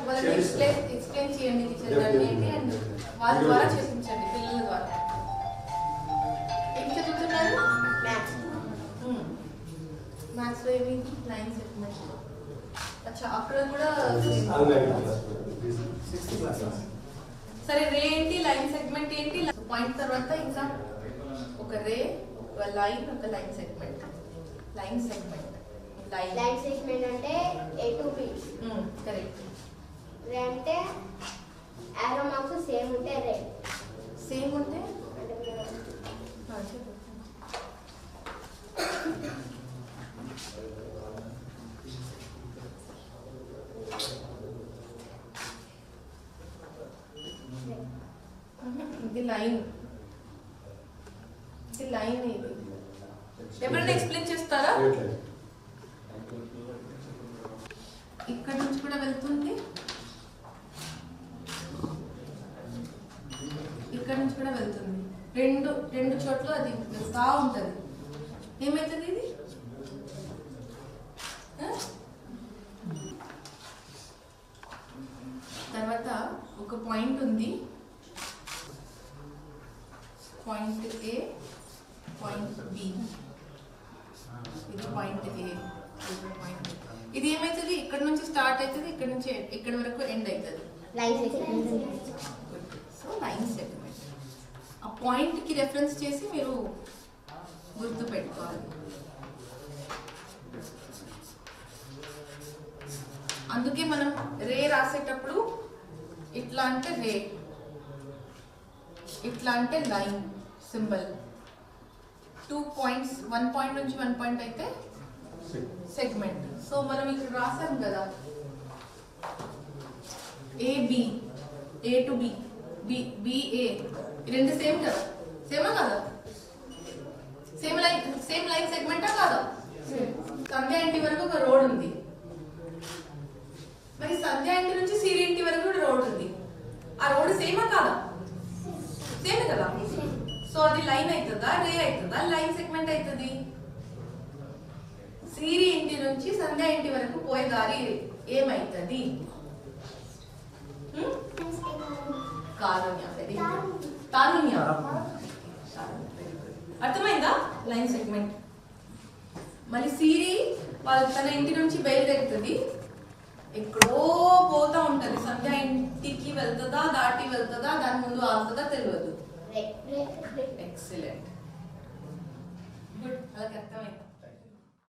వాళ్ళని ఎక్స్ప్లెయిన్ చేయండి టీచర్ గారిని ఏంటి అండ్ వాళ్ళ ద్వారా చేయించండి పిల్లల ద్వారా. ఏం చదువుతున్నారు? మ్యాథ్స్. మ్యాథ్స్ లో ఏమి లైన్ సెగ్మెంట్. అచ్చా అక్కడ కూడా సరే. రే ఏంటి, లైన్ సెగ్మెంట్ ఏంటి, పాయింట్ తర్వాత ఇంకా ఒక రే, ఒక లైన్, ఒక line segment. Line segment line segment అంటే A to B. కరెక్ట్. రే అంటే యారో మార్క్స్ సేమ్ ఉంటే రే. సేమ్ ఉంటే ఇది లైన్. ఇది లైన్. ఇది ఎవరైనా ఎక్స్ప్లెయిన్ చేస్తారా? ఇక్కడ నుంచి కూడా వెళ్తుంది, ఇక్కడ నుంచి కూడా వెళ్తుంది. రెండు చోట్ల అది వెళ్తా ఉంటుంది. ఏమవుతుంది ఇది? తర్వాత ఒక పాయింట్ ఉంది, పాయింట్ ఏ, పాయింట్ బి. ఇది పాయింట్ ఏ, పాయింట్. ఇది ఏమవుతుంది? ఇక్కడ నుంచి స్టార్ట్ అవుతుంది, ఇక్కడ నుంచి ఇక్కడ వరకు ఎండ్ అవుతుంది. So line segment. ఆ పాయింట్ కి రెఫరెన్స్ చేసి మీరు గుర్తు పెట్టుకోవాలి. అందుకే మనం రే రాసేటప్పుడు ఇట్లా అంటే రే, ఇట్లా అంటే లైన్ సింబల్. 2 పాయింట్స్, 1 పాయింట్ నుంచి 1 పాయింట్ అయితే సెగ్మెంట్. సో మనం ఇక్కడ రాసాం కదా, A B, A to B, B A, రెండు సేమ్ కదా? సేమా కదా? సేమ్ లైన్ సెగ్మెంటా కాదా? సంధ్యా ఇంటి వరకు ఒక రోడ్ ఉంది, మరి సంధ్యా ఇంటి నుంచి సిరి ఇంటి వరకు కూడా రోడ్ ఉంది. ఆ రోడ్ సేమా కాదా? సేమ్ కదా? సో అది లైన్ అవుతుందా, రే అవుతుందా, లైన్ సెగ్మెంట్ అవుతుంది? సిరి ఇంటి నుంచి సంధ్యా ఇంటి వరకు పోయే దారి ఏమైతుంది? తారుణ్య. అర్థమైందా? Line segment. మళ్ళీ సిరి తన ఇంటి నుంచి బయలుదేరుతుంది, ఎక్కడో పోతా ఉంటది. సంధ్యా ఇంటికి వెళ్తుందా, దాటి వెళ్తుందా, దాని ముందు ఆగుతుందా తెలియదు. ఎక్సలెంట్.